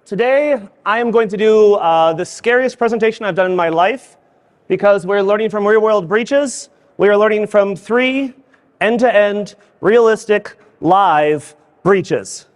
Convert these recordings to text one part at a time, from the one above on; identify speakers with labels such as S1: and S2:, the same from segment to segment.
S1: Today, I am going to do the scariest presentation I've done in my life because we're learning from real-world breaches. We are learning from 3 end-to-end, realistic, live breaches,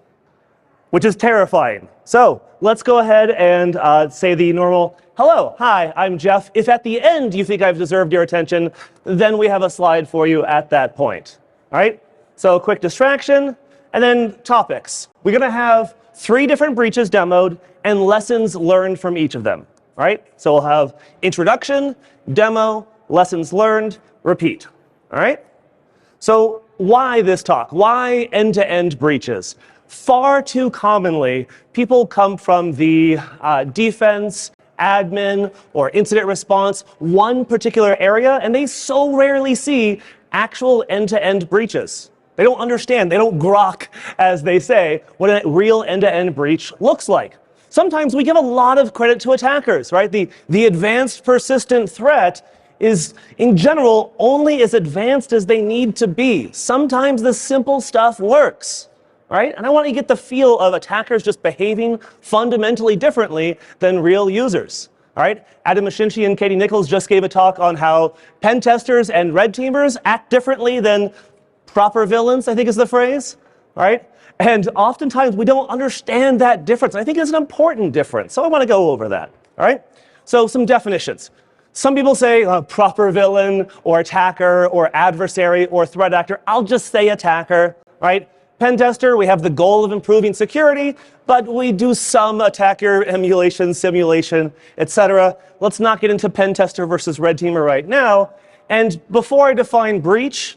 S1: which is terrifying. So let's go ahead and say the normal, hello, hi, I'm Jeff. If at the end you think I've deserved your attention, then we have a slide for you at that point. All right? So a quick distraction, and then topics. We're going to have 3 different breaches demoed and lessons learned from each of them. All right? So we'll have introduction, demo, lessons learned, repeat. All right? So why this talk? Why end-to-end breaches? Far too commonly, people come from the defense, admin, or incident response, one particular area, and they so rarely see actual end-to-end breaches. They don't understand, they don't grok, as they say, what a real end-to-end breach looks like. Sometimes we give a lot of credit to attackers, right? The advanced persistent threat is, in general, only as advanced as they need to be. Sometimes the simple stuff works, right? And I want you to get the feel of attackers just behaving fundamentally differently than real users, all right? Adam Mashinchi and Katie Nichols just gave a talk on how pen testers and red teamers act differently than proper villains, I think is the phrase, right? And oftentimes we don't understand that difference. I think it's an important difference, so I want to go over that, all right? So some definitions. Some people say proper villain or attacker or adversary or threat actor. I'll just say attacker, right? Pen tester, we have the goal of improving security, but we do some attacker emulation, simulation, etc. Let's not get into pen tester versus red teamer right now. And before I define breach,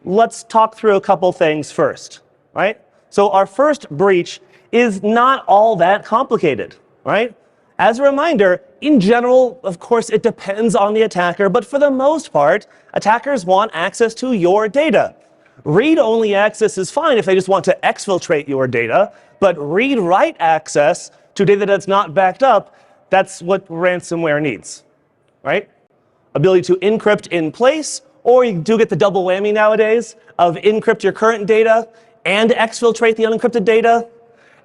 S1: let's talk through a couple things first, right? So our first breach is not all that complicated, right? As a reminder, in general, of course, it depends on the attacker, but for the most part, attackers want access to your data. Read-only access is fine if they just want to exfiltrate your data, but read-write access to data that's not backed up, that's what ransomware needs, right? Ability to encrypt in place, or you do get the double whammy nowadays of encrypt your current data and exfiltrate the unencrypted data.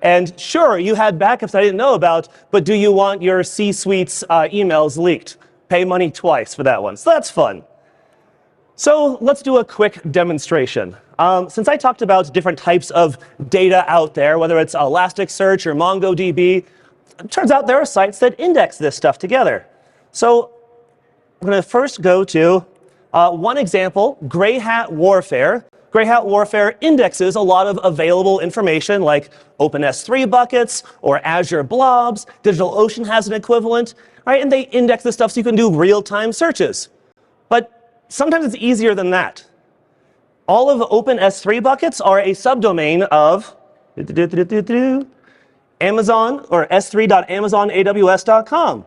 S1: And sure, you had backups I didn't know about, but do you want your C-suite's emails leaked? Pay money twice for that one. So that's fun. So let's do a quick demonstration. Since I talked about different types of data out there, whether it's Elasticsearch or MongoDB, it turns out there are sites that index this stuff together. So I'm going to first go to one example, Gray Hat Warfare. Gray Hat Warfare indexes a lot of available information like OpenS3 buckets or Azure blobs. DigitalOcean has an equivalent, right? And they index this stuff so you can do real-time searches. But sometimes it's easier than that. All of OpenS3 buckets are a subdomain of Amazon or s3.amazonaws.com.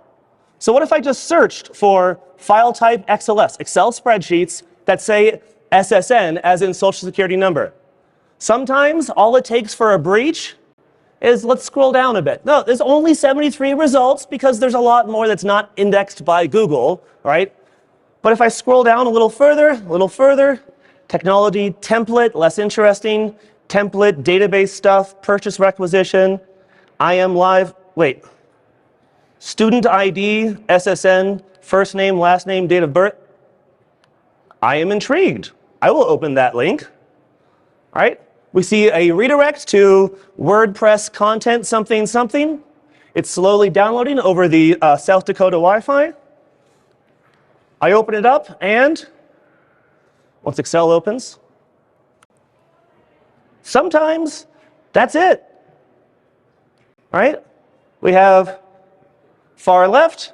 S1: So what if I just searched for file type XLS, Excel spreadsheets that say SSN as in social security number? Sometimes all it takes for a breach is, let's scroll down a bit. No, there's only 73 results because there's a lot more that's not indexed by Google, right? But if I scroll down a little further, technology, template, less interesting, template, database stuff, purchase requisition, IM live, wait. Student ID, SSN, first name, last name, date of birth. I am intrigued. I will open that link. All right. We see a redirect to WordPress content something something. It's slowly downloading over the South Dakota Wi-Fi. I open it up, and once Excel opens, sometimes that's it. All right. We have far left,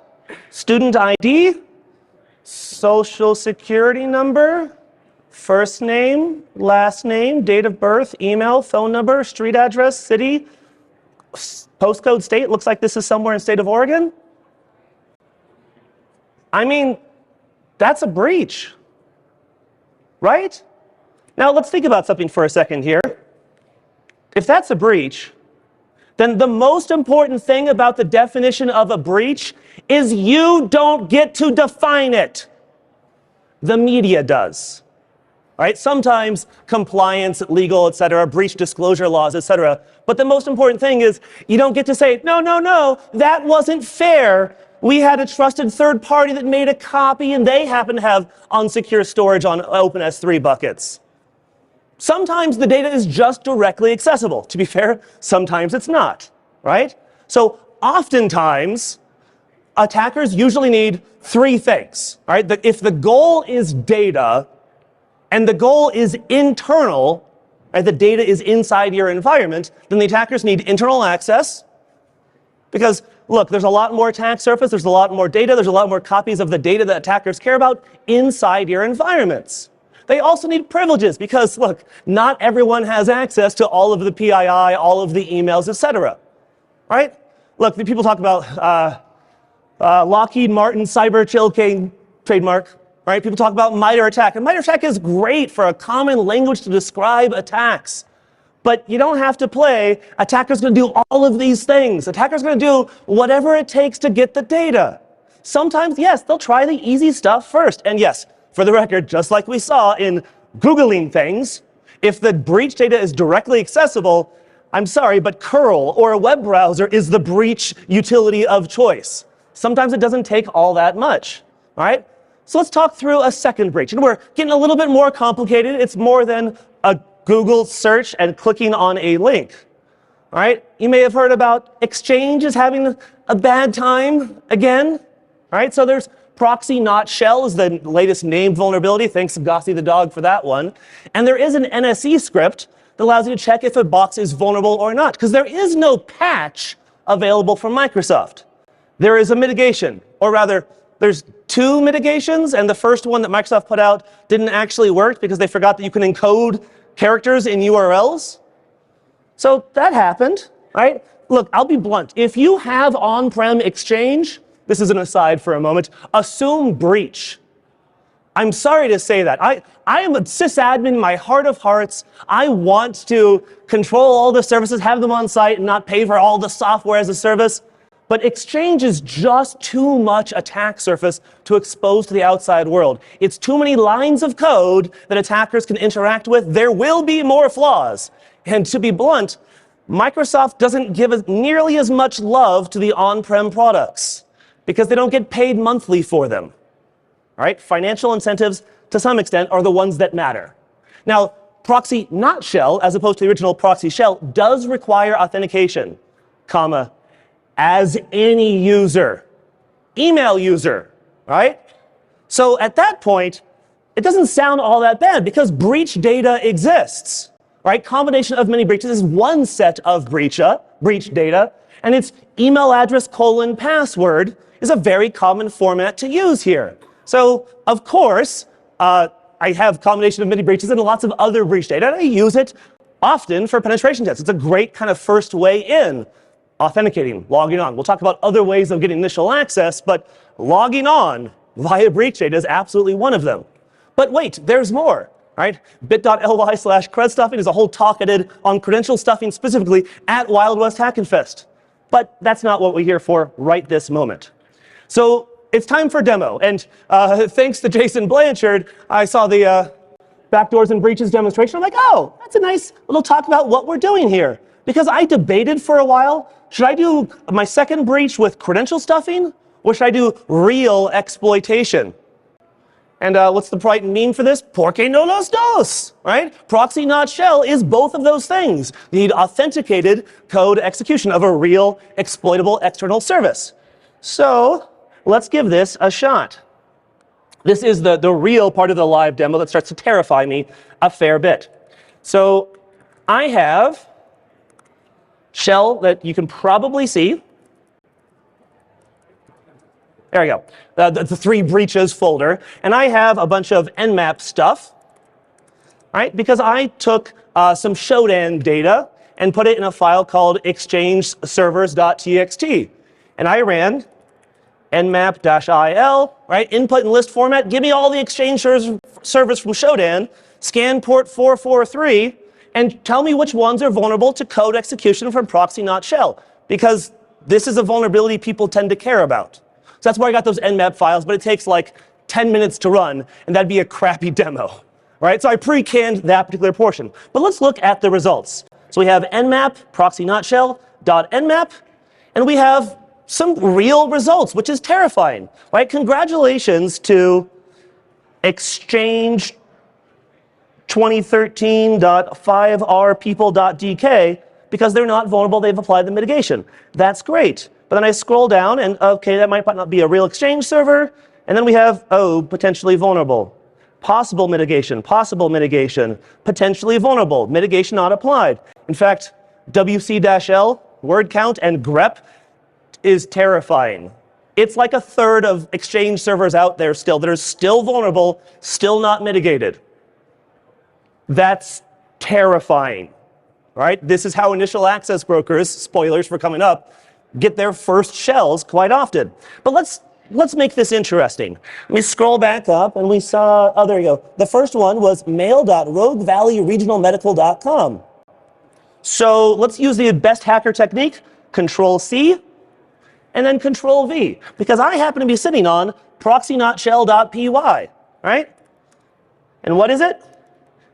S1: student ID, social security number, first name, last name, date of birth, email, phone number, street address, city, postcode state. Looks like this is somewhere in the state of Oregon. I mean, that's a breach, right? Now let's think about something for a second here. If that's a breach, then the most important thing about the definition of a breach is you don't get to define it. The media does. Right? Sometimes compliance, legal, et cetera, breach disclosure laws, et cetera. But the most important thing is you don't get to say, no, no, no, that wasn't fair. We had a trusted third party that made a copy and they happen to have unsecure storage on open S3 buckets. Sometimes the data is just directly accessible. To be fair, sometimes it's not, right? So oftentimes, attackers usually need three things, right? If the goal is data, and the goal is internal, right, the data is inside your environment, then the attackers need internal access. Because, look, there's a lot more attack surface, there's a lot more data, there's a lot more copies of the data that attackers care about inside your environments. They also need privileges because, look, not everyone has access to all of the PII, all of the emails, etc. Right? Look, the people talk about Lockheed Martin Cyber Chill King trademark. Right? People talk about MITRE ATT&CK, and MITRE ATT&CK is great for a common language to describe attacks. But you don't have to play, attacker's going to do all of these things. Attacker's going to do whatever it takes to get the data. Sometimes, yes, they'll try the easy stuff first. And yes, for the record, just like we saw in Googling things, if the breach data is directly accessible, I'm sorry, but curl or a web browser is the breach utility of choice. Sometimes it doesn't take all that much. All right? So let's talk through a second breach. And we're getting a little bit more complicated. It's more than a Google search and clicking on a link. All right? You may have heard about Exchange is having a bad time again. All right? So there's proxy not shell is the latest named vulnerability. Thanks to Gossi the dog for that one. And there is an NSE script that allows you to check if a box is vulnerable or not. Because there is no patch available from Microsoft. There is a mitigation, or rather, there's two mitigations, and the first one that Microsoft put out didn't actually work because they forgot that you can encode characters in URLs. So that happened, right? Look, I'll be blunt. If you have on-prem Exchange, this is an aside for a moment, assume breach. I'm sorry to say that. I am a sysadmin in my heart of hearts. I want to control all the services, have them on site, and not pay for all the software as a service. But Exchange is just too much attack surface to expose to the outside world. It's too many lines of code that attackers can interact with. There will be more flaws. And to be blunt, Microsoft doesn't give nearly as much love to the on-prem products because they don't get paid monthly for them. All right? Financial incentives, to some extent, are the ones that matter. Now, proxy not shell, as opposed to the original proxy shell, does require authentication, comma, as any user, email user, right? So at that point, it doesn't sound all that bad because breach data exists, right? Combination of many breaches is one set of breach data, and it's email address : password is a very common format to use here. So of course, I have combination of many breaches and lots of other breach data, and I use it often for penetration tests. It's a great kind of first way in. Authenticating, logging on. We'll talk about other ways of getting initial access, but logging on via breach data is absolutely one of them. But wait, there's more, right? bit.ly/credstuffing is a whole talk I did on credential stuffing specifically at Wild West Hackin Fest. But that's not what we're here for right this moment. So it's time for demo. And thanks to Jason Blanchard, I saw the backdoors and breaches demonstration. I'm like, oh, that's a nice little talk about what we're doing here. Because I debated for a while, should I do my second breach with credential stuffing, or should I do real exploitation? And what's the polite meme for this? Porque no los dos, right? Proxy not shell is both of those things. You need authenticated code execution of a real exploitable external service. So let's give this a shot. This is the real part of the live demo that starts to terrify me a fair bit. So I have shell that you can probably see. There we go. The three breaches folder. And I have a bunch of nmap stuff, right? Because I took some Shodan data and put it in a file called exchangeservers.txt. And I ran nmap-il, right? Input and list format. Give me all the Exchange servers from Shodan. Scan port 443. And tell me which ones are vulnerable to code execution from proxy not shell. Because this is a vulnerability people tend to care about. So that's where I got those nmap files, but it takes like 10 minutes to run, and that'd be a crappy demo. right? So I pre-canned that particular portion. But let's look at the results. So we have nmap, proxy not shell, .nmap, and we have some real results, which is terrifying, right? Congratulations to exchange 2013.5rpeople.dk because they're not vulnerable, they've applied the mitigation. That's great. But then I scroll down and okay, that might not be a real exchange server. And then we have, oh, potentially vulnerable. Possible mitigation, potentially vulnerable, mitigation not applied. In fact, WC-L, word count, and grep is terrifying. It's like a third of exchange servers out there still that are still vulnerable, still not mitigated. That's terrifying, right? This is how initial access brokers, spoilers for coming up, get their first shells quite often. But let's make this interesting. We scroll back up and we saw, oh, there you go. The first one was mail.roguevalleyregionalmedical.com. So let's use the best hacker technique, Control-C, and then Control-V, because I happen to be sitting on proxynotshell.py, right? And what is it?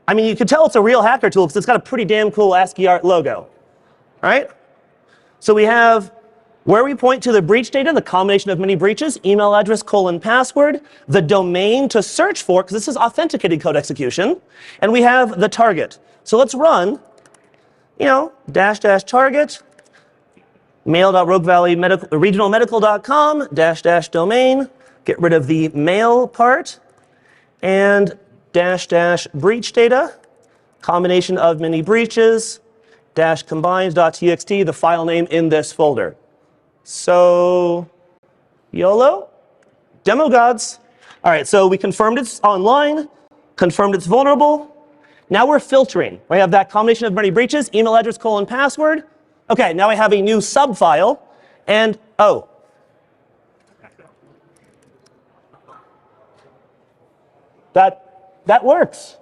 S1: I mean, you can tell it's a real hacker tool because it's got a pretty damn cool ASCII art logo, right? So we have where we point to the breach data, the combination of many breaches, email address, password, the domain to search for, because this is authenticated code execution, and we have the target. So let's run, --target, mail.roguevalleyregionalmedical.com, --domain, get rid of the mail part, and --breach data, combination of many breaches, -combined.txt, the file name in this folder. So, YOLO, demo gods. All right, so we confirmed it's online, confirmed it's vulnerable. Now we're filtering. We have that combination of many breaches, email address, password. Okay, now I have a new subfile, and oh. That works.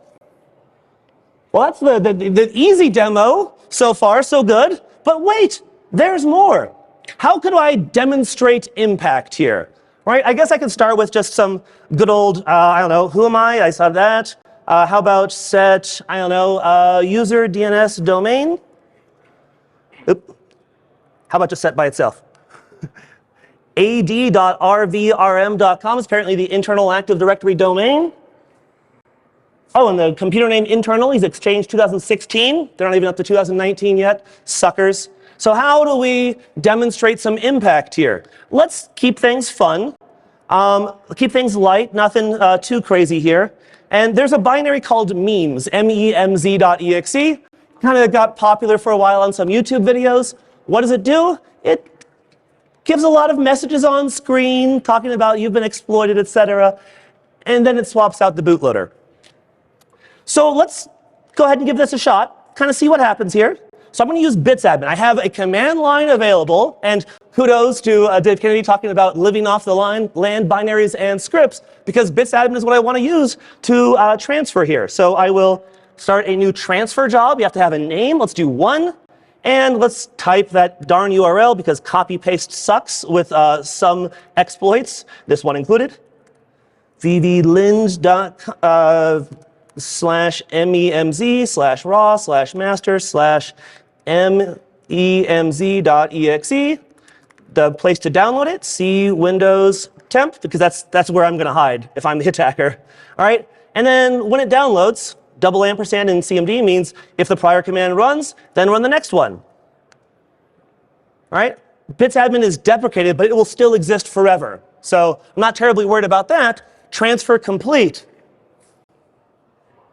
S1: Well, that's the easy demo. So far, so good. But wait, there's more. How could I demonstrate impact here? Right? I guess I could start with just some good old, I don't know, who am I? I saw that. How about set, I don't know, user DNS domain? Oop. How about just set by itself? ad.rvrm.com is apparently the internal Active Directory domain. Oh, and the computer name internally is Exchange 2016. They're not even up to 2019 yet. Suckers. So how do we demonstrate some impact here? Let's keep things fun. Keep things light, nothing too crazy here. And there's a binary called memes, memz.exe. Kind of got popular for a while on some YouTube videos. What does it do? It gives a lot of messages on screen talking about you've been exploited, etc. And then it swaps out the bootloader. So let's go ahead and give this a shot, kind of see what happens here. So I'm going to use bitsadmin. I have a command line available, and kudos to Dave Kennedy talking about living off the land binaries and scripts, because bitsadmin is what I want to use to transfer here. So I will start a new transfer job. You have to have a name. Let's do 1. And let's type that darn URL, because copy-paste sucks with some exploits, this one included. vvlins.memz/raw/master/memz.exe. The place to download it, C Windows temp, because that's where I'm going to hide if I'm the attacker. All right, and then when it downloads, double ampersand in CMD means if the prior command runs, then run the next one. All right, bitsadmin is deprecated, but it will still exist forever. So I'm not terribly worried about that. Transfer complete.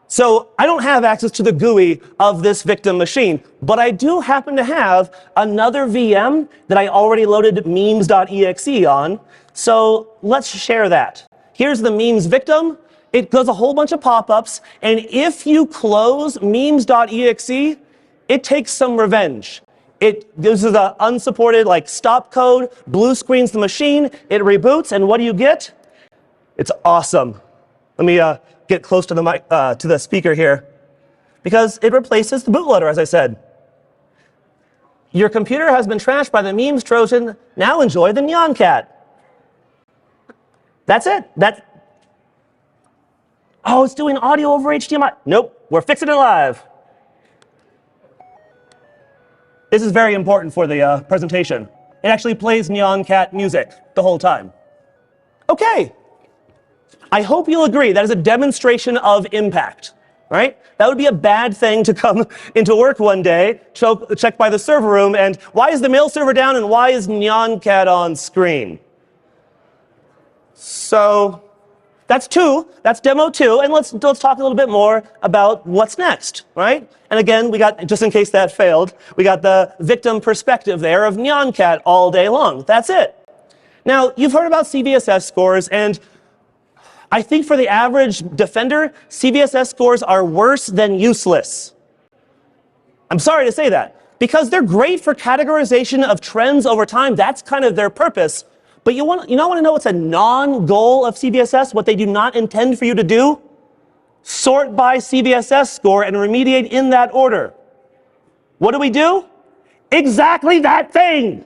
S1: So I don't have access to the GUI of this victim machine, but I do happen to have another VM that I already loaded memes.exe on. So let's share that. Here's the memes victim. It does a whole bunch of pop-ups, and if you close memes.exe, it takes some revenge. This is an unsupported stop code, blue screens the machine, it reboots, and what do you get? It's awesome. Let me get close to the mic, to the speaker here, because it replaces the bootloader, as I said. Your computer has been trashed by the memes Trojan. Now enjoy the Neon Cat. That's it. Oh, it's doing audio over HDMI. Nope, we're fixing it live. This is very important for the presentation. It actually plays Nyan Cat music the whole time. Okay. I hope you'll agree that is a demonstration of impact, right? That would be a bad thing to come into work one day, check by the server room, and why is the mail server down and why is Nyan Cat on screen? So that's two, that's demo two, and let's talk a little bit more about what's next, right? And again, we got, just in case that failed, we got the victim perspective there of Nyan Cat all day long. That's it. Now, you've heard about CVSS scores, and I think for the average defender, CVSS scores are worse than useless. I'm sorry to say that, because they're great for categorization of trends over time. That's kind of their purpose. But you want to know what's a non-goal of CVSS, what they do not intend for you to do? Sort by CVSS score and remediate in that order. What do? Exactly that thing.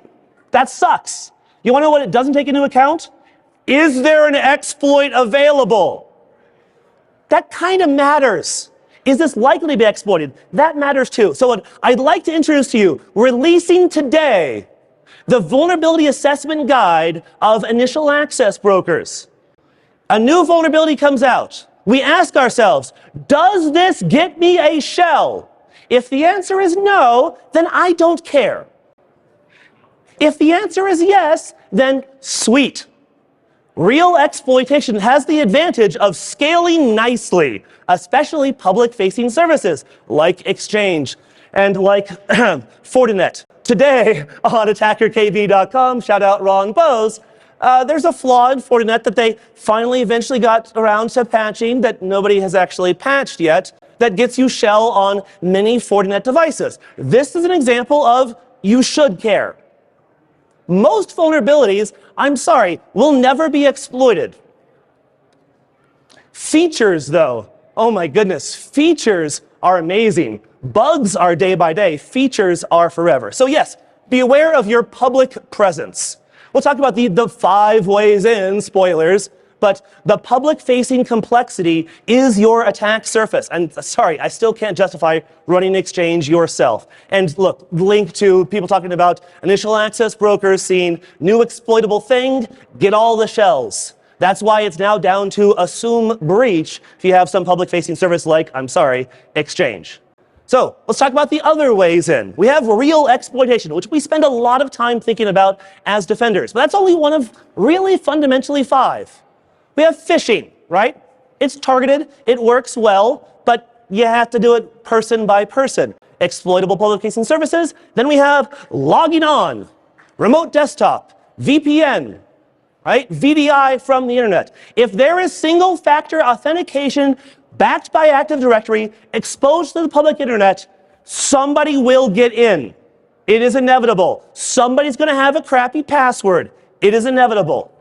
S1: That sucks. You want to know what it doesn't take into account? Is there an exploit available? That kind of matters. Is this likely to be exploited? That matters too. So what I'd like to introduce to you, releasing today, the Vulnerability Assessment Guide of Initial Access Brokers. A new vulnerability comes out. We ask ourselves, does this get me a shell? If the answer is no, then I don't care. If the answer is yes, then sweet. Real exploitation has the advantage of scaling nicely, especially public-facing services like Exchange and like Fortinet. Today on attackerkv.com, shout out Ron Bose, there's a flaw in Fortinet that they finally eventually got around to patching that nobody has actually patched yet that gets you shell on many Fortinet devices. This is an example of you should care. Most vulnerabilities, I'm sorry, will never be exploited. Features, though, oh my goodness, features are amazing. Bugs are day by day. Features are forever. So yes, be aware of your public presence. We'll talk about the 5 ways in, spoilers, but the public-facing complexity is your attack surface. And sorry, I still can't justify running Exchange yourself. And look, link to people talking about initial access brokers seeing new exploitable thing, get all the shells. That's why it's now down to assume breach if you have some public-facing service like, I'm sorry, Exchange. So let's talk about the other ways in. We have real exploitation, which we spend a lot of time thinking about as defenders. But that's only one of really fundamentally 5. We have phishing, right? It's targeted, it works well, but you have to do it person by person. Exploitable public-facing services. Then we have logging on, remote desktop, VPN, right? VDI from the internet. If there is single-factor authentication backed by Active Directory, exposed to the public internet, somebody will get in. It is inevitable. Somebody's going to have a crappy password. It is inevitable.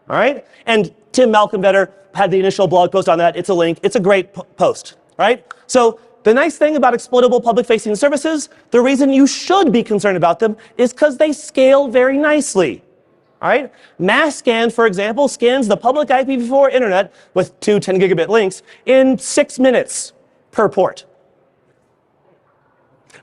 S1: All right? And Tim Malcolm-Better had the initial blog post on that. It's a link. It's a great post, right? So the nice thing about exploitable public-facing services, the reason you should be concerned about them is because they scale very nicely. All right? Mass-scan, for example, scans the public IPv4 internet with 2 10-gigabit links in 6 minutes per port.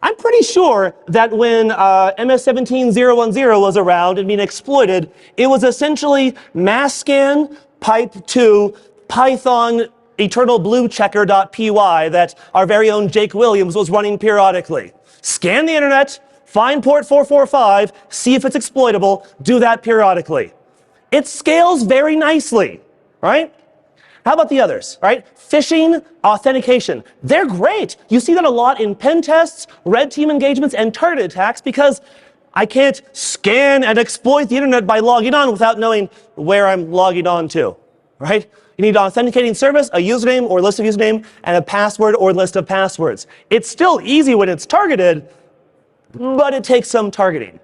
S1: I'm pretty sure that when MS-17010 was around and being exploited, it was essentially mass scan pipe to Python eternal blue checker.py that our very own Jake Williams was running periodically. Scan the internet, find port 445, see if it's exploitable, do that periodically. It scales very nicely, right? How about the others, right? Phishing, authentication. They're great. You see that a lot in pen tests, red team engagements, and targeted attacks because I can't scan and exploit the internet by logging on without knowing where I'm logging on to, right? You need an authenticating service, a username or list of username, and a password or list of passwords. It's still easy when it's targeted, but it takes some targeting,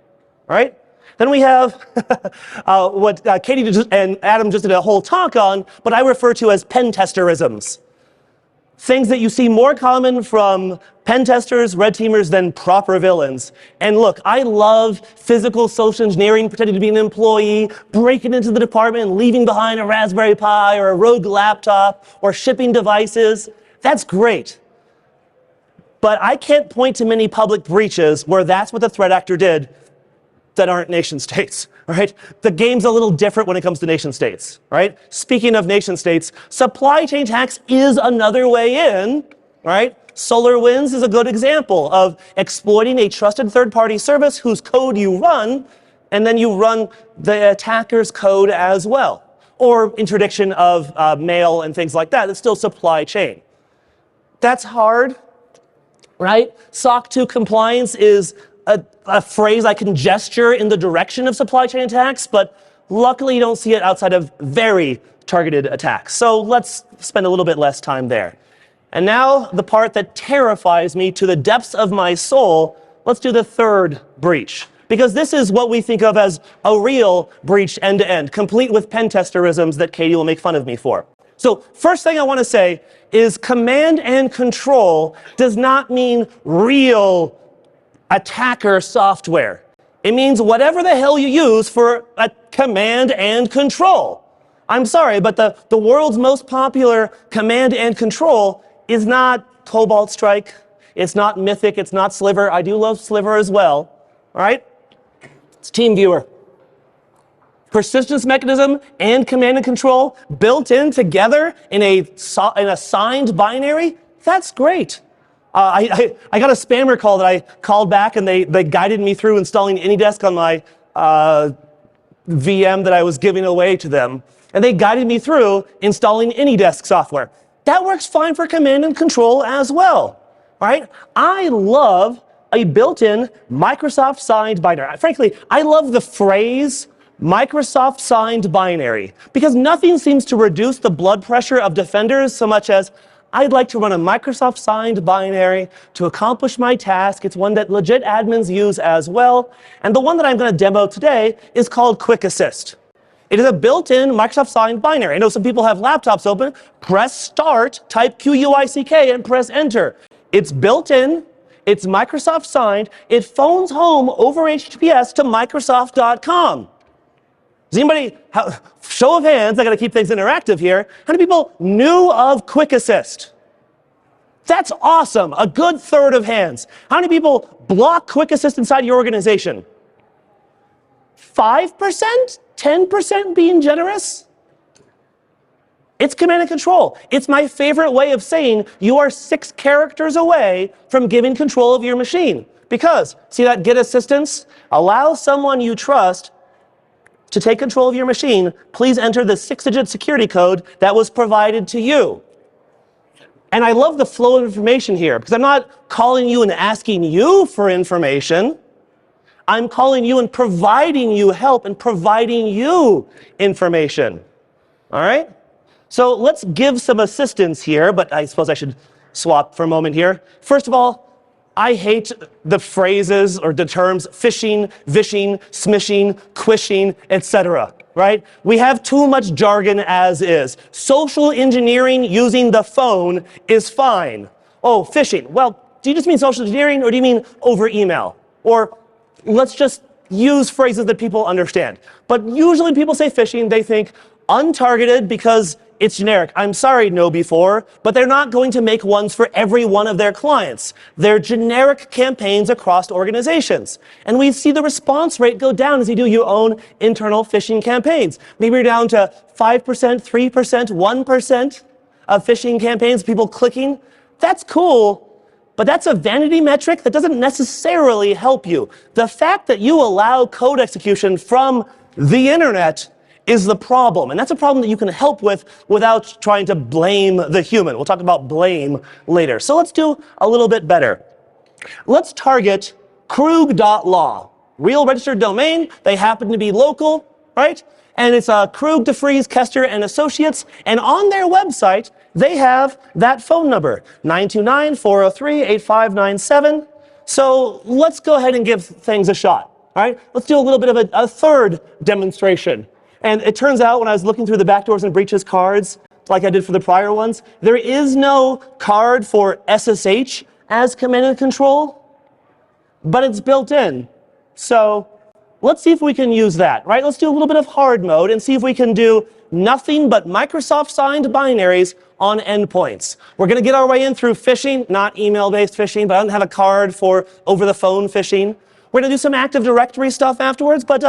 S1: right? Then we have what Katie and Adam just did a whole talk on, but I refer to as pen testerisms. things that you see more common from pen testers, red teamers than proper villains. And look, I love physical social engineering, pretending to be an employee, breaking into the department and leaving behind a Raspberry Pi or a rogue laptop or shipping devices. That's great. But I can't point to many public breaches where that's what the threat actor did that aren't nation states, right? The game's a little different when it comes to nation states, right? Speaking of nation states, supply chain hacks is another way in, right? SolarWinds is a good example of exploiting a trusted third-party service whose code you run, and then you run the attacker's code as well. Or interdiction of mail and things like that. It's still supply chain. That's hard, right? SOC 2 compliance is a phrase I can gesture in the direction of supply chain attacks, but luckily you don't see it outside of very targeted attacks. So let's spend a little bit less time there. And now the part that terrifies me to the depths of my soul, let's do the third breach. Because this is what we think of as a real breach end-to-end, complete with pen testerisms that Katie will make fun of me for. So first thing I want to say is command and control does not mean real attacker software. It means whatever the hell you use for a command and control. I'm sorry, but the world's most popular command and control is not Cobalt Strike, it's not Mythic, it's not Sliver. I do love Sliver as well, all right? It's TeamViewer. Persistence mechanism and command and control built in together in a signed binary, that's great. I got a spammer call that I called back and they guided me through installing AnyDesk on my VM that I was giving away to them. And they guided me through installing AnyDesk software. That works fine for command and control as well, right? I love a built-in Microsoft signed binary. Frankly, I love the phrase Microsoft signed binary because nothing seems to reduce the blood pressure of defenders so much as I'd like to run a Microsoft signed binary to accomplish my task. It's one that legit admins use as well. And the one that I'm going to demo today is called Quick Assist. It is a built-in Microsoft signed binary. I know some people have laptops open. Press start, type QUICK, and press enter. It's built in. It's Microsoft signed. It phones home over HTTPS to Microsoft.com. Does anybody, show of hands, I got to keep things interactive here. How many people knew of Quick Assist? That's awesome. A good third of hands. How many people block Quick Assist inside your organization? 5%? 10% being generous? It's command and control. It's my favorite way of saying you are 6 characters away from giving control of your machine. Because, see that get assistance? Allow someone you trust to take control of your machine. Please enter the 6-digit security code that was provided to you. And I love the flow of information here because I'm not calling you and asking you for information. I'm calling you and providing you help and providing you information. All right? So let's give some assistance here, but I suppose I should swap for a moment here. First of all, I hate the phrases or the terms phishing, vishing, smishing, quishing, etc. Right? We have too much jargon as is. Social engineering using the phone is fine. Oh, phishing. Well, do you just mean social engineering or do you mean over email? Or let's just use phrases that people understand. But usually people say phishing, they think untargeted because it's generic. I'm sorry, KnowBe4, but they're not going to make ones for every one of their clients. They're generic campaigns across organizations. And we see the response rate go down as you do your own internal phishing campaigns. Maybe you're down to 5%, 3%, 1% of phishing campaigns, people clicking. That's cool, but that's a vanity metric that doesn't necessarily help you. The fact that you allow code execution from the internet is the problem. And that's a problem that you can help with without trying to blame the human. We'll talk about blame later. So let's do a little bit better. Let's target Krug.law. Real registered domain. They happen to be local, right? And it's Krug, DeFries, Kester, and Associates. And on their website, they have that phone number, 929-403-8597. So let's go ahead and give things a shot, all right? Let's do a little bit of a third demonstration. And it turns out when I was looking through the backdoors and breaches cards, like I did for the prior ones. There is no card for SSH as command and control, but it's built in. So let's see if we can use that, right? Let's do a little bit of hard mode and see if we can do nothing but Microsoft signed binaries on endpoints. We're going to get our way in through phishing, not email-based phishing, but I don't have a card for over-the-phone phishing. We're going to do some Active Directory stuff afterwards, but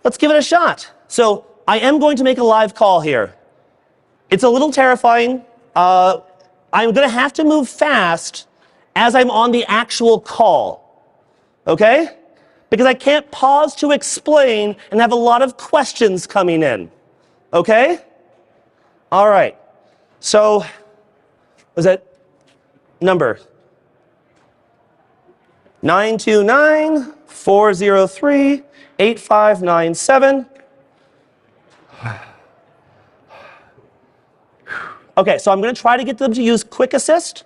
S1: let's give it a shot. So I am going to make a live call here. It's a little terrifying. I'm going to have to move fast as I'm on the actual call, okay? Because I can't pause to explain and have a lot of questions coming in, okay? All right. So, was that number? 929-403-8597. Okay, so I'm going to try to get them to use Quick Assist.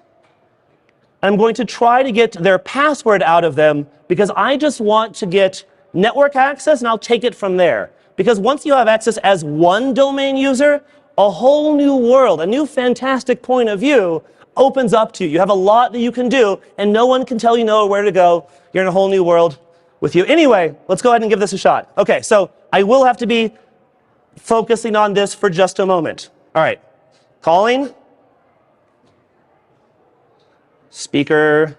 S1: I'm going to try to get their password out of them because I just want to get network access and I'll take it from there. Because once you have access as one domain user, a whole new world, a new fantastic point of view opens up to you. You have a lot that you can do and no one can tell you where to go. You're in a whole new world with you. Anyway, let's go ahead and give this a shot. Okay, so I will have to be focusing on this for just a moment. All right, calling. Speaker.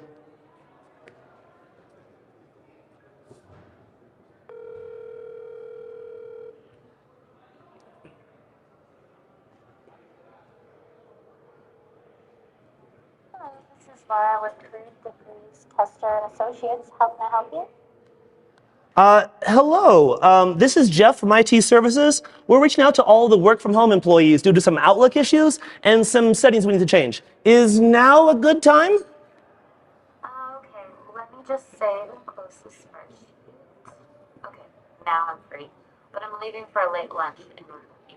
S2: Hello, this is Laura with Career Degrees Tester and Associates. How can I help you?
S1: Hello, this is Jeff from IT Services. We're reaching out to all the work-from-home employees due to some Outlook issues and some settings we need to change. Is now a good time?
S2: Okay, let me just save and close the spreadsheet. Okay, now I'm free, but I'm leaving for a late lunch in order to.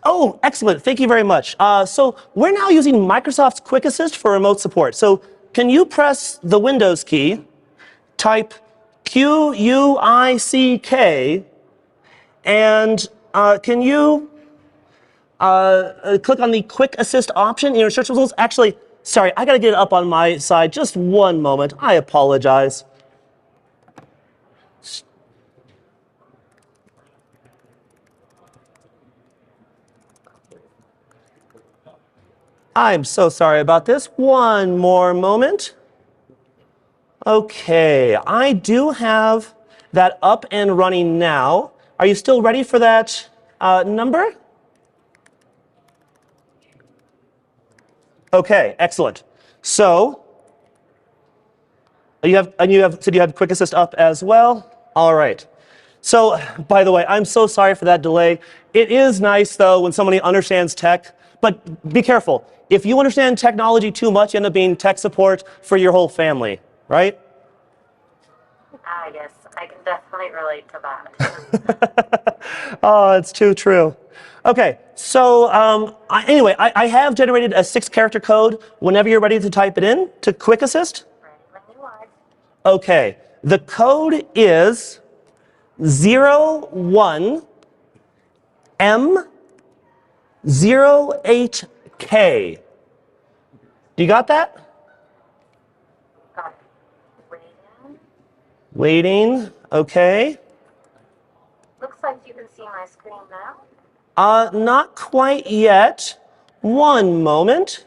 S1: Oh, excellent. Thank you very much. So we're now using Microsoft's Quick Assist for remote support. So can you press the Windows key, type QUICK, and can you click on the Quick Assist option in your search results? Actually, sorry, I got to get it up on my side. Just one moment. I apologize. I'm so sorry about this. One more moment. Okay, I do have that up and running now. Are you still ready for that number? Okay, excellent. So you have Quick Assist up as well. All right. So, by the way, I'm so sorry for that delay. It is nice though when somebody understands tech, but be careful. If you understand technology too much, you end up being tech support for your whole family, right?
S2: Yes, I can definitely relate to that.
S1: Oh, it's too true. Okay, so anyway, I have generated a 6-character code whenever you're ready to type it in to Quick Assist.
S2: Ready when you are.
S1: Okay, the code is 01M08K. Do you got that?
S2: Got it. Waiting.
S1: Waiting, okay.
S2: Looks like you can see my screen now.
S1: Not quite yet. One moment.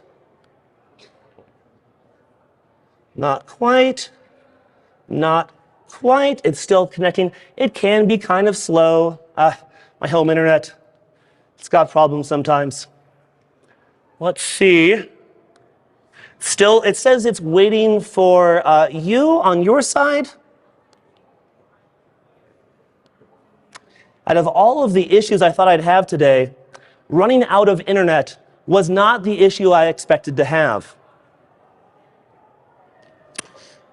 S1: Not quite. Not quite. It's still connecting. It can be kind of slow. My home internet, it's got problems sometimes. Let's see. Still, it says it's waiting for you on your side. Out of all of the issues I thought I'd have today, running out of internet was not the issue I expected to have.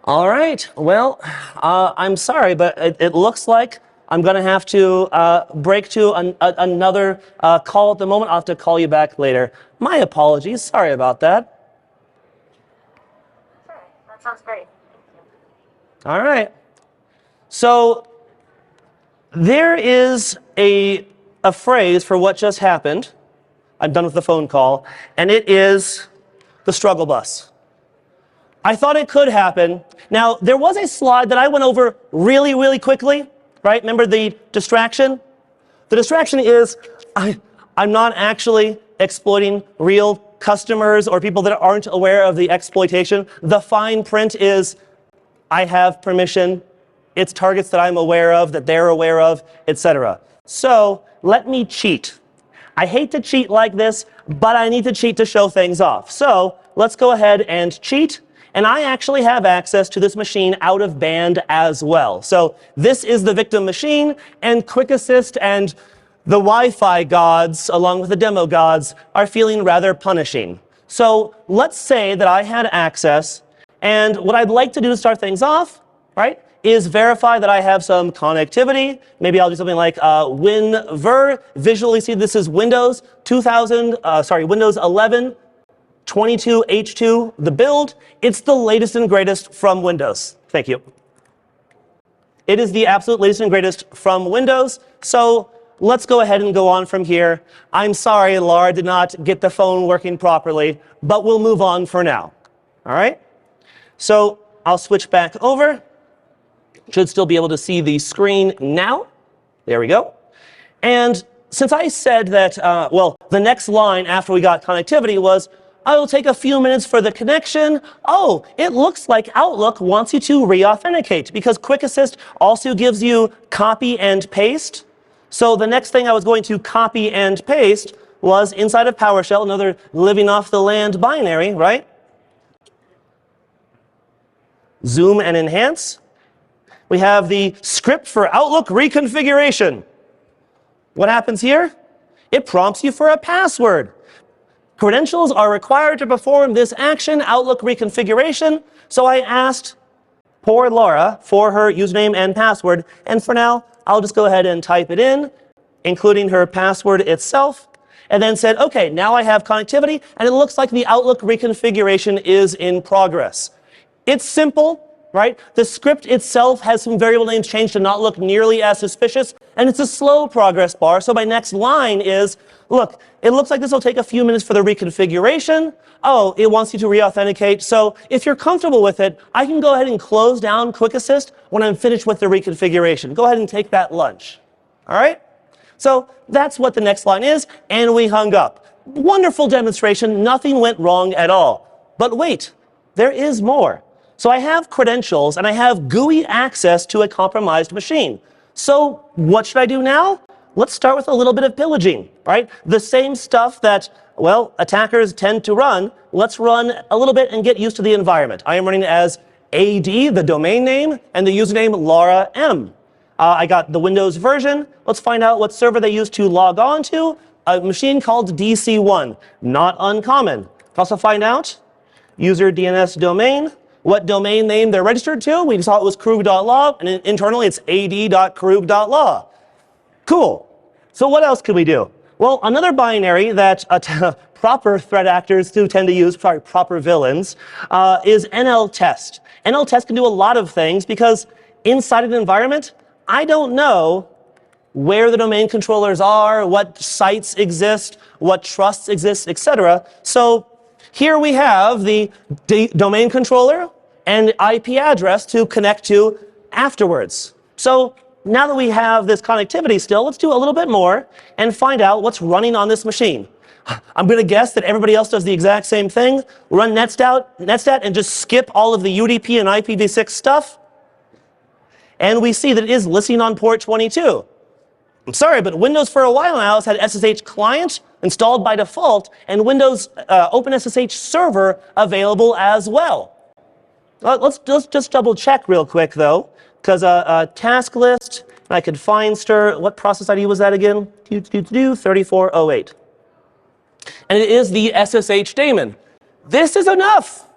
S1: All right, well, I'm sorry, but it looks like I'm going to have to break to another call at the moment. I'll have to call you back later. My apologies, sorry about that.
S2: Sure, that sounds great. Thank you.
S1: All right. So there is a phrase for what just happened. I'm done with the phone call, and it is the struggle bus. I thought it could happen. Now, there was a slide that I went over really, really quickly, right? Remember the distraction? The distraction is I'm not actually exploiting real customers or people that aren't aware of the exploitation. The fine print is I have permission. It's targets that I'm aware of, that they're aware of, etc. So let me cheat. I hate to cheat like this, but I need to cheat to show things off. So let's go ahead and cheat. And I actually have access to this machine out of band as well. So this is the victim machine, and Quick Assist and the Wi-Fi gods, along with the demo gods, are feeling rather punishing. So let's say that I had access, and what I'd like to do to start things off, right, is verify that I have some connectivity. Maybe I'll do something like WinVer. Visually see this is Windows 11. 22H2, the build. It's the latest and greatest from Windows. Thank you. It is the absolute latest and greatest from Windows. So let's go ahead and go on from here. I'm sorry, Laura did not get the phone working properly, but we'll move on for now. All right? So I'll switch back over. Should still be able to see the screen now. There we go. And since I said that, well, the next line after we got connectivity was, I will take a few minutes for the connection. Oh, it looks like Outlook wants you to re-authenticate because Quick Assist also gives you copy and paste. So the next thing I was going to copy and paste was inside of PowerShell, another living off the land binary, right? Zoom and enhance. We have the script for Outlook reconfiguration. What happens here? It prompts you for a password. Credentials are required to perform this action, Outlook reconfiguration. So I asked poor Laura for her username and password. And for now, I'll just go ahead and type it in, including her password itself. And then said, OK, now I have connectivity. And it looks like the Outlook reconfiguration is in progress. It's simple, right? The script itself has some variable names changed to not look nearly as suspicious. And it's a slow progress bar. So my next line is, look, it looks like this will take a few minutes for the reconfiguration. Oh, it wants you to re-authenticate. So if you're comfortable with it, I can go ahead and close down Quick Assist when I'm finished with the reconfiguration. Go ahead and take that lunch. All right? So that's what the next line is. And we hung up. Wonderful demonstration. Nothing went wrong at all. But wait, there is more. So I have credentials and I have GUI access to a compromised machine. So what should I do now? Let's start with a little bit of pillaging, right? The same stuff that, well, attackers tend to run. Let's run a little bit and get used to the environment. I am running as AD, the domain name, and the username Laura M. I got the Windows version. Let's find out what server they use to log on to. A machine called DC1, not uncommon. Also find out user DNS domain, what domain name they're registered to. We saw it was krug.law, and internally it's ad.krug.law. Cool. So what else can we do? Well, another binary that proper threat actors do tend to use, sorry, proper villains, is NLTest. NLTest can do a lot of things because inside an environment, I don't know where the domain controllers are, what sites exist, what trusts exist, etc. So here we have the domain controller and IP address to connect to afterwards. So now that we have this connectivity still, let's do a little bit more and find out what's running on this machine. I'm going to guess that everybody else does the exact same thing. Run netstat and just skip all of the UDP and IPv6 stuff. And we see that it is listening on port 22. I'm sorry, but Windows for a while now has had SSH client installed by default and Windows OpenSSH server available as well. Let's just double check real quick though, because task list, I could find stir. What process ID was that again? 3408. And it is the SSH daemon. This is enough.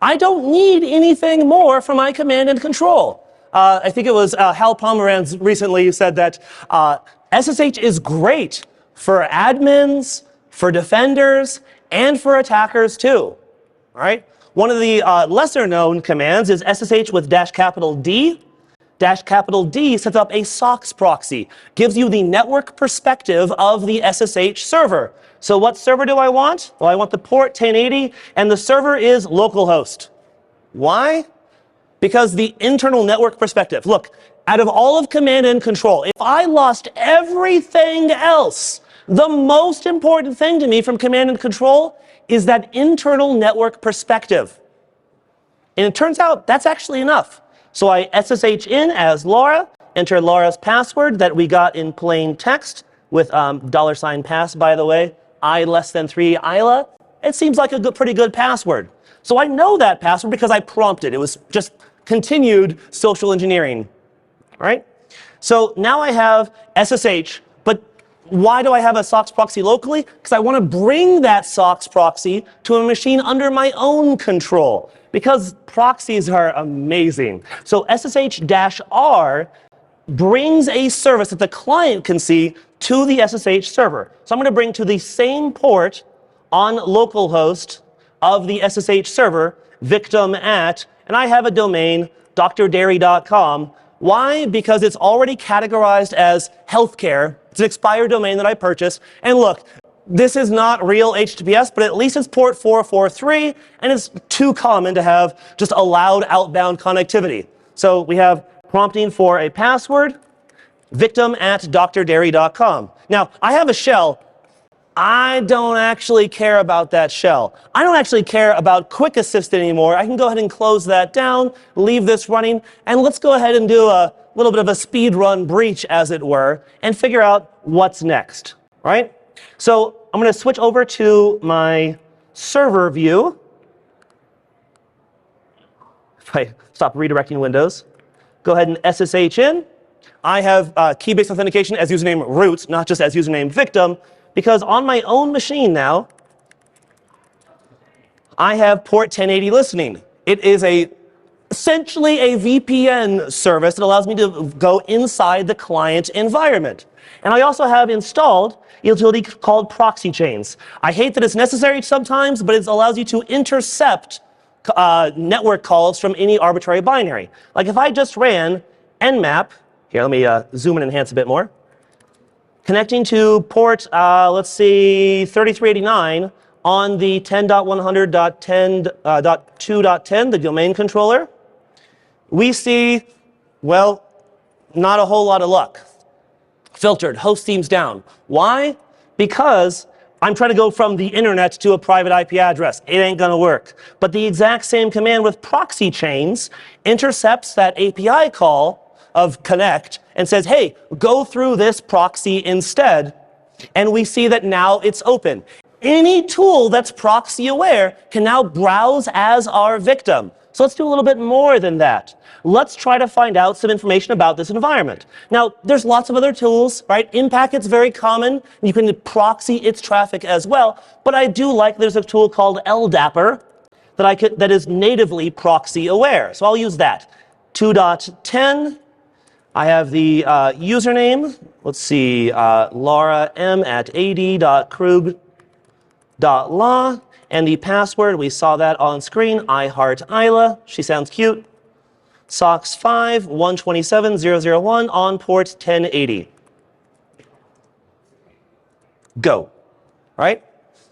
S1: I don't need anything more for my command and control. I think it was Hal Pomeranz recently said that SSH is great for admins, for defenders, and for attackers too. All right? One of the lesser known commands is SSH with -D. dash capital D sets up a SOCKS proxy, gives you the network perspective of the SSH server. So what server do I want? Well, I want the port 1080, and the server is localhost. Why? Because the internal network perspective. Look, out of all of command and control, if I lost everything else, the most important thing to me from command and control is that internal network perspective. And it turns out that's actually enough. So I SSH in as Laura, enter Laura's password that we got in plain text with $pass, by the way, I less than 3 Isla. It seems like a pretty good password. So I know that password because I prompted. It was just continued social engineering, right? So now I have SSH, but why do I have a SOCKS proxy locally? Because I want to bring that SOCKS proxy to a machine under my own control, because proxies are amazing. So SSH-R brings a service that the client can see to the SSH server. So I'm going to bring to the same port on localhost of the SSH server, victim at, and I have a domain, drdairy.com. Why? Because it's already categorized as healthcare. It's an expired domain that I purchased. And look, this is not real HTTPS, but at least it's port 443, and it's too common to have just allowed outbound connectivity. So we have prompting for a password, victim at drdairy.com. Now, I have a shell. I don't actually care about that shell. I don't actually care about Quick Assist anymore. I can go ahead and close that down, leave this running, and let's go ahead and do a little bit of a speed run breach, as it were, and figure out what's next, right? So I'm going to switch over to my server view. If I stop redirecting windows, go ahead and SSH in. I have key-based authentication as username root, not just as username victim, because on my own machine now, I have port 1080 listening. It is essentially a VPN service that allows me to go inside the client environment. And I also have installed a utility called proxy chains. I hate that it's necessary sometimes, but it allows you to intercept network calls from any arbitrary binary. Like if I just ran nmap, here, let me zoom and enhance a bit more. Connecting to port, let's see, 3389 on the 10.100.10.2.10, the domain controller, we see, well, not a whole lot of luck. Filtered, host themes down. Why? Because I'm trying to go from the internet to a private IP address. It ain't gonna work. But the exact same command with proxy chains intercepts that API call of connect and says, hey, go through this proxy instead. And we see that now it's open. Any tool that's proxy aware can now browse as our victim. So let's do a little bit more than that. Let's try to find out some information about this environment. Now, there's lots of other tools, right? InPacket's very common. You can proxy its traffic as well. But I do like there's a tool called LDAPR that is natively proxy aware. So I'll use that. 2.10. I have the username. Let's see, Laura M at ad.krug.law. And the password, we saw that on screen, I heart Isla. She sounds cute. SOCKS 5 127.0.0.1 on port 1080. Go. Right?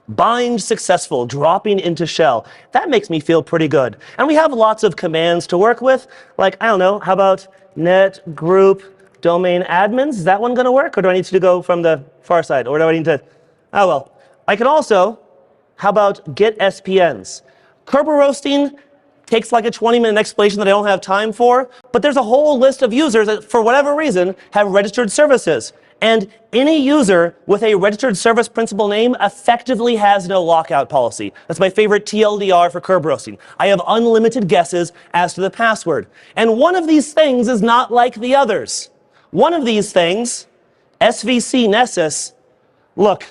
S1: Bind successful, dropping into shell. That makes me feel pretty good. And we have lots of commands to work with. Like, I don't know, how about net group domain admins? Is that one going to work? Or do I need to go from the far side? Or do I need to, oh well. I can also, how about get SPNs? Kerber roasting takes like a 20-minute explanation that I don't have time for, but there's a whole list of users that, for whatever reason, have registered services. And any user with a registered service principal name effectively has no lockout policy. That's my favorite TLDR for Kerber roasting. I have unlimited guesses as to the password. And one of these things is not like the others. One of these things, SVC Nessus, look,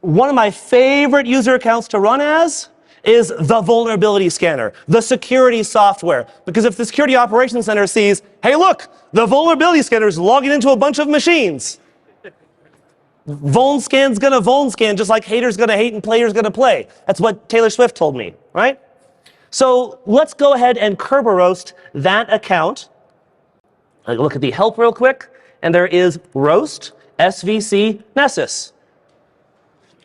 S1: one of my favorite user accounts to run as is the vulnerability scanner, the security software. Because if the security operations center sees, hey look, the vulnerability scanner is logging into a bunch of machines. Vulnscan's gonna vulnscan just like haters gonna hate and players gonna play. That's what Taylor Swift told me, right? So let's go ahead and Kerber roast that account. Look at the help real quick, and there is roast svc nessus.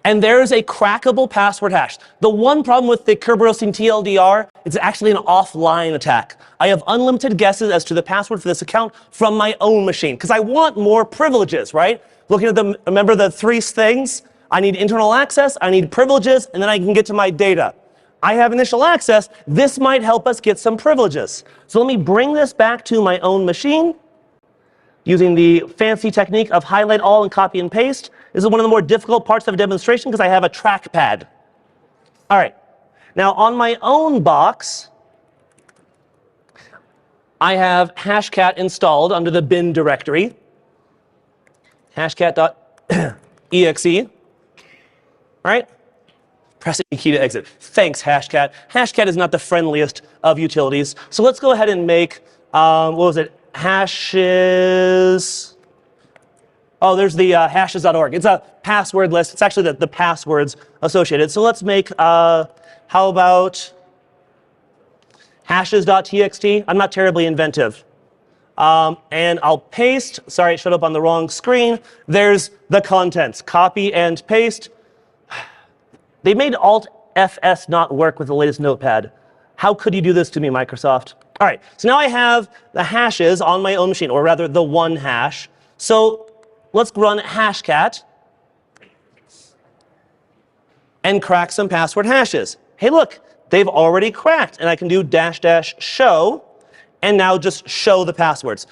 S1: And there's a crackable password hash. The one problem with the Kerberos TLDR, it's actually an offline attack. I have unlimited guesses as to the password for this account from my own machine, because I want more privileges, right? Looking at the, remember the three things? I need internal access, I need privileges, and then I can get to my data. I have initial access. This might help us get some privileges. So let me bring this back to my own machine using the fancy technique of highlight all and copy and paste. This is one of the more difficult parts of a demonstration because I have a trackpad. All right. Now on my own box, I have hashcat installed under the bin directory. Hashcat.exe. All right. Press any key to exit. Thanks, Hashcat. Hashcat is not the friendliest of utilities. So let's go ahead and make, what was it? Hashes. Oh, there's the hashes.org. It's a password list. It's actually the passwords associated. So let's make, how about hashes.txt? I'm not terribly inventive. And I'll paste. Sorry, it showed up on the wrong screen. There's the contents. Copy and paste. They made Alt-FS not work with the latest notepad. How could you do this to me, Microsoft? All right, so now I have the hashes on my own machine, or rather the one hash. So let's run hashcat and crack some password hashes. Hey, look, they've already cracked, and I can do -- show, and now just show the passwords.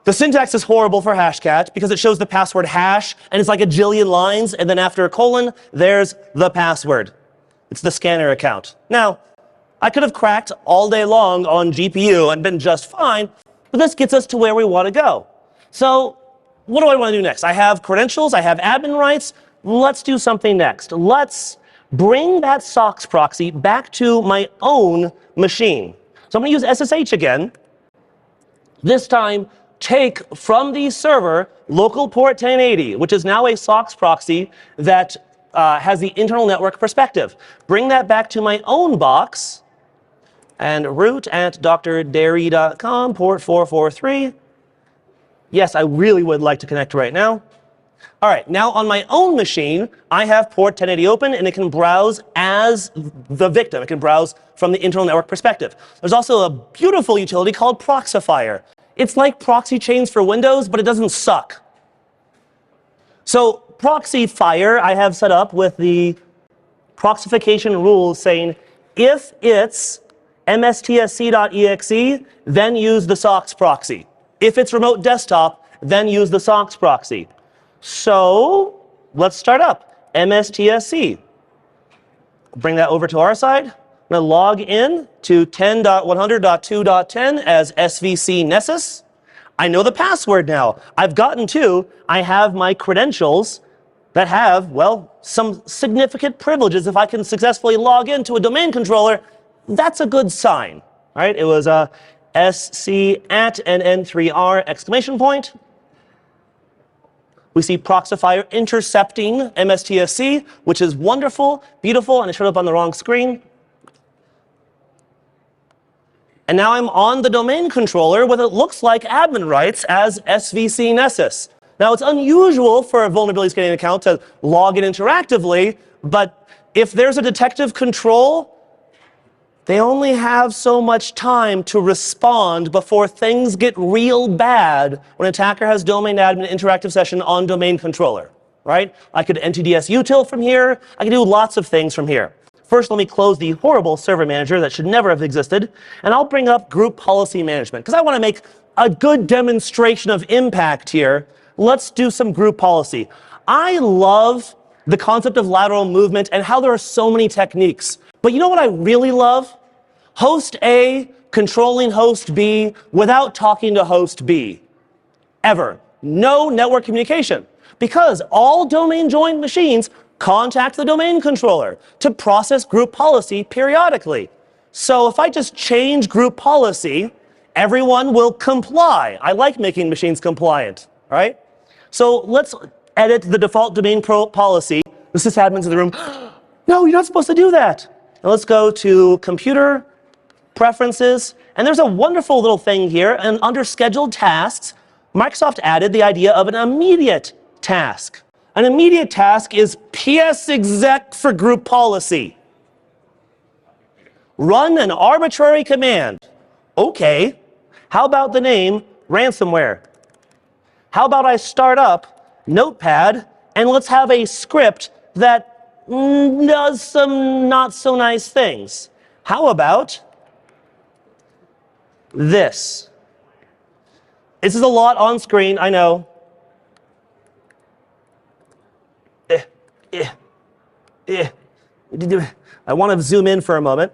S1: The syntax is horrible for hashcat because it shows the password hash, and it's like a jillion lines, and then after a colon, there's the password. It's the scanner account. Now, I could have cracked all day long on GPU and been just fine, but this gets us to where we want to go. So what do I want to do next? I have credentials, I have admin rights. Let's do something next. Let's bring that SOCKS proxy back to my own machine. So I'm going to use SSH again. This time, take from the server local port 1080, which is now a SOCKS proxy that has the internal network perspective. Bring that back to my own box and root at drderry.com, port 443. Yes, I really would like to connect right now. All right, now on my own machine, I have port 1080 open, and it can browse as the victim. It can browse from the internal network perspective. There's also a beautiful utility called Proxifier. It's like proxy chains for Windows, but it doesn't suck. So Proxifier I have set up with the proxification rules saying if it's mstsc.exe, then use the SOCKS proxy. If it's remote desktop, then use the SOCKS proxy. So let's start up mstsc. Bring that over to our side. I'm going to log in to 10.100.2.10 as svc nessus. I know the password now. I've gotten to, I have my credentials that have, well, some significant privileges. If I can successfully log into a domain controller, that's a good sign. All right, it was sc@nn3r exclamation point. We see Proxifier intercepting mstsc, which is wonderful, beautiful, and it showed up on the wrong screen. And now I'm on the domain controller with it looks like admin rights as svc nessus. Now it's unusual for a vulnerability scanning account to log in interactively, but if there's a detective control, they only have so much time to respond before things get real bad when an attacker has domain admin interactive session on domain controller, right? I could ntds util from here. I could do lots of things from here. First, let me close the horrible server manager that should never have existed, and I'll bring up group policy management, because I want to make a good demonstration of impact here. Let's do some group policy. I love the concept of lateral movement and how there are so many techniques. But you know what I really love? Host A controlling host B without talking to host B. Ever. No network communication. Because all domain joined machines contact the domain controller to process group policy periodically. So if I just change group policy, everyone will comply. I like making machines compliant, right? So let's edit the default domain policy. The sysadmins in the room, no, you're not supposed to do that. Now let's go to computer, preferences, and there's a wonderful little thing here, and under scheduled tasks, Microsoft added the idea of an immediate task. An immediate task is PS exec for group policy. Run an arbitrary command. Okay, how about the name ransomware? How about I start up Notepad and let's have a script that does some not so nice things. How about this? This is a lot on screen, I know. I want to zoom in for a moment.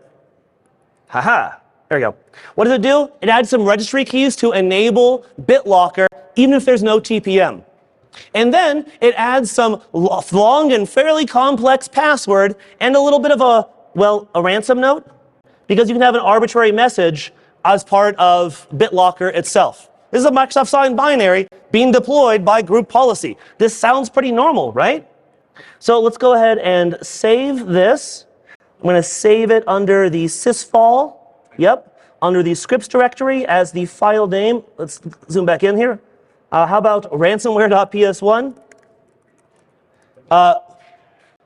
S1: Haha, there we go. What does it do? It adds some registry keys to enable BitLocker, even if there's no TPM. And then it adds some long and fairly complex password and a little bit of a ransom note, because you can have an arbitrary message as part of BitLocker itself. This is a Microsoft signed binary being deployed by group policy. This sounds pretty normal, right? So let's go ahead and save this. I'm going to save it under the sysfall, under the scripts directory as the file name. Let's zoom back in here. How about ransomware.ps1?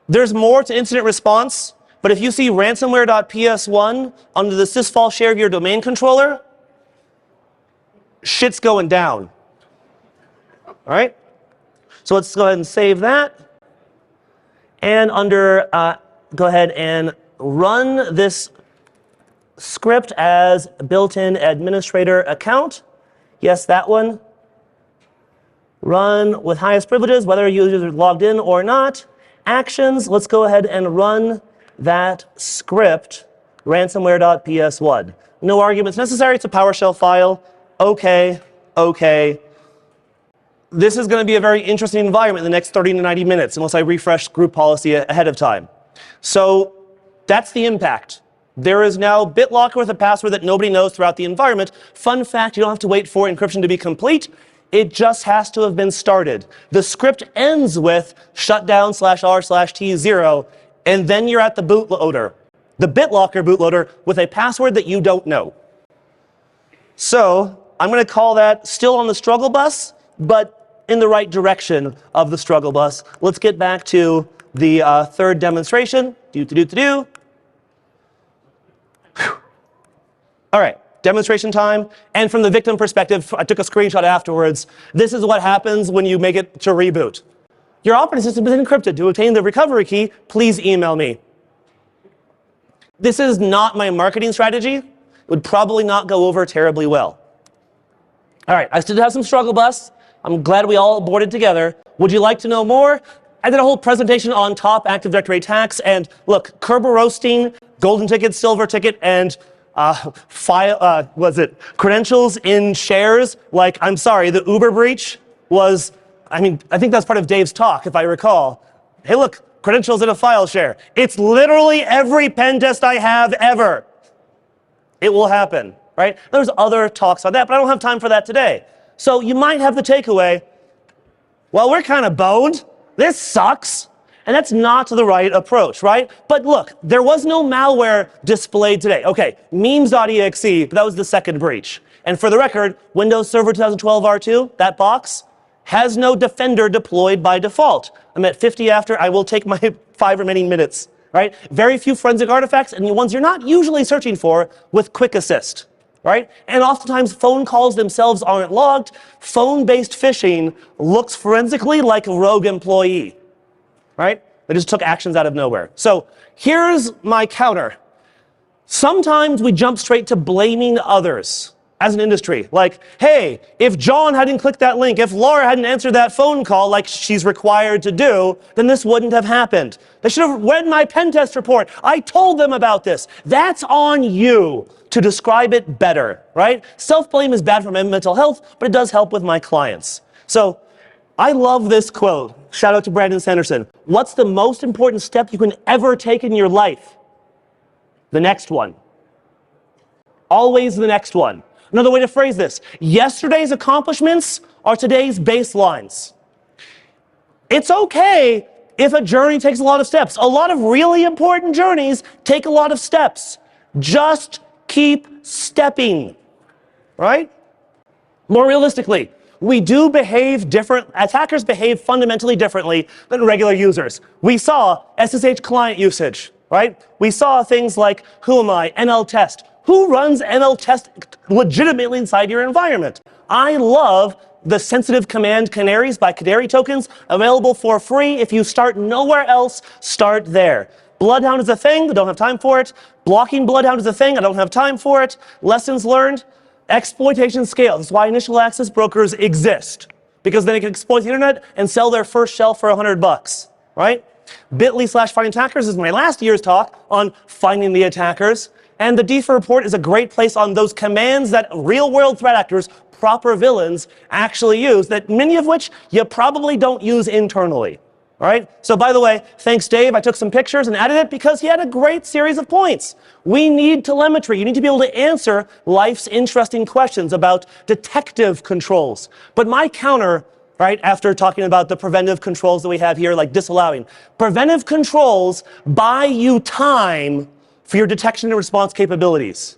S1: There's more to incident response, but if you see ransomware.ps1 under the sysfall share of your domain controller, shit's going down. All right? So let's go ahead and save that. And under, go ahead and run this script as built-in administrator account. Yes, that one. Run with highest privileges, whether your user is logged in or not. Actions, let's go ahead and run that script, ransomware.ps1. No arguments necessary, it's a PowerShell file. Okay, okay. This is going to be a very interesting environment in the next 30 to 90 minutes, unless I refresh group policy ahead of time. So that's the impact. There is now BitLocker with a password that nobody knows throughout the environment. Fun fact, you don't have to wait for encryption to be complete. It just has to have been started. The script ends with shutdown/r/t0, and then you're at the bootloader, the BitLocker bootloader, with a password that you don't know. So I'm going to call that still on the struggle bus, but in the right direction of the struggle bus. Let's get back to the third demonstration. All right, demonstration time. And from the victim perspective, I took a screenshot afterwards. This is what happens when you make it to reboot. Your operating system is encrypted. To obtain the recovery key, please email me. This is not my marketing strategy. It would probably not go over terribly well. All right, I still have some struggle bus. I'm glad we all boarded together. Would you like to know more? I did a whole presentation on top Active Directory attacks, and look, Kerber roasting, golden ticket, silver ticket, and credentials in shares. Like, I'm sorry, the Uber breach was, I think that's part of Dave's talk, if I recall. Hey, look, credentials in a file share. It's literally every pen test I have ever. It will happen, right? There's other talks on that, but I don't have time for that today. So you might have the takeaway, well, we're kind of boned. This sucks. And that's not the right approach, right? But look, there was no malware displayed today. Okay, memes.exe, but that was the second breach. And for the record, Windows Server 2012 R2, that box, has no defender deployed by default. I'm at 50 after, I will take my 5 remaining minutes, right? Very few forensic artifacts, and the ones you're not usually searching for with quick assist, right? And oftentimes phone calls themselves aren't logged. Phone-based phishing looks forensically like a rogue employee, right? They just took actions out of nowhere. So here's my counter. Sometimes we jump straight to blaming others as an industry. Like, hey, if John hadn't clicked that link, if Laura hadn't answered that phone call like she's required to do, then this wouldn't have happened. They should have read my pen test report. I told them about this. That's on you to describe it better, right? Self-blame is bad for my mental health, but it does help with my clients. So I love this quote. Shout out to Brandon Sanderson. What's the most important step you can ever take in your life? The next one. Always the next one. Another way to phrase this. Yesterday's accomplishments are today's baselines. It's okay if a journey takes a lot of steps. A lot of really important journeys take a lot of steps. Just keep stepping, right? More realistically, we do behave different, attackers behave fundamentally differently than regular users. We saw SSH client usage, right? We saw things like, who am I, NL test. Who runs NL test legitimately inside your environment? I love the sensitive command canaries by Canary tokens, available for free. If you start nowhere else, start there. Bloodhound is a thing, I don't have time for it. Blocking Bloodhound is a thing, I don't have time for it. Lessons learned, exploitation scale. That's why initial access brokers exist, because then they can exploit the internet and sell their first shell for $100, right? bit.ly/find attackers is my last year's talk on finding the attackers. And the DFIR report is a great place on those commands that real-world threat actors, proper villains, actually use, that many of which you probably don't use internally. All right? So by the way, thanks Dave, I took some pictures and added it because he had a great series of points. We need telemetry. You need to be able to answer life's interesting questions about detective controls. But my counter, right, after talking about the preventive controls that we have here, like disallowing, preventive controls buy you time for your detection and response capabilities.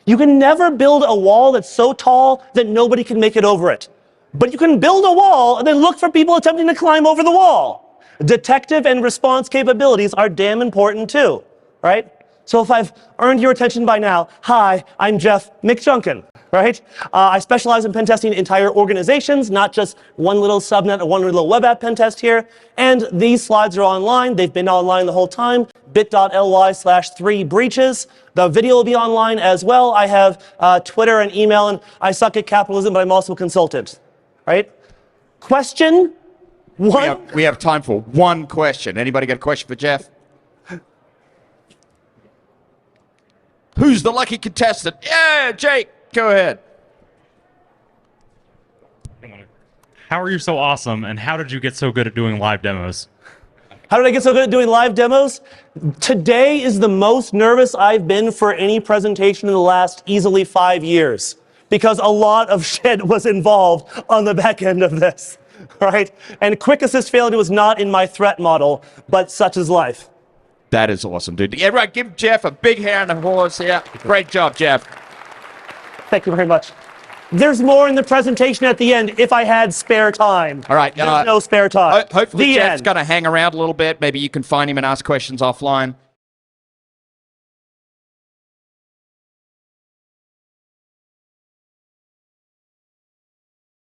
S1: You can never build a wall that's so tall that nobody can make it over it. But you can build a wall and then look for people attempting to climb over the wall. Detective and response capabilities are damn important too, right? So if I've earned your attention by now, hi, I'm Jeff McJunkin, right? I specialize in pen testing entire organizations, not just one little subnet or one little web app pen test here. And these slides are online. They've been online the whole time. bit.ly/3breaches. The video will be online as well. I have Twitter and email, and I suck at capitalism, but I'm also a consultant, right? Question one.
S3: We have time for one question. Anybody got a question for Jeff? Who's the lucky contestant? Yeah, Jake, go ahead.
S4: How are you so awesome, and how did you get so good at doing live demos?
S1: How did I get so good at doing live demos? Today is the most nervous I've been for any presentation in the last easily 5 years, because a lot of shit was involved on the back end of this, right? And quick assist failure was not in my threat model, but such is life.
S3: That is awesome, dude. Yeah, right. Give Jeff a big hand of applause here. Great job, Jeff.
S1: Thank you very much. There's more in the presentation at the end if I had spare time.
S3: All right.
S1: There's no spare time.
S3: Hopefully
S1: the
S3: Jeff's
S1: end.
S3: going to hang around a little bit. Maybe you can find him and ask questions offline.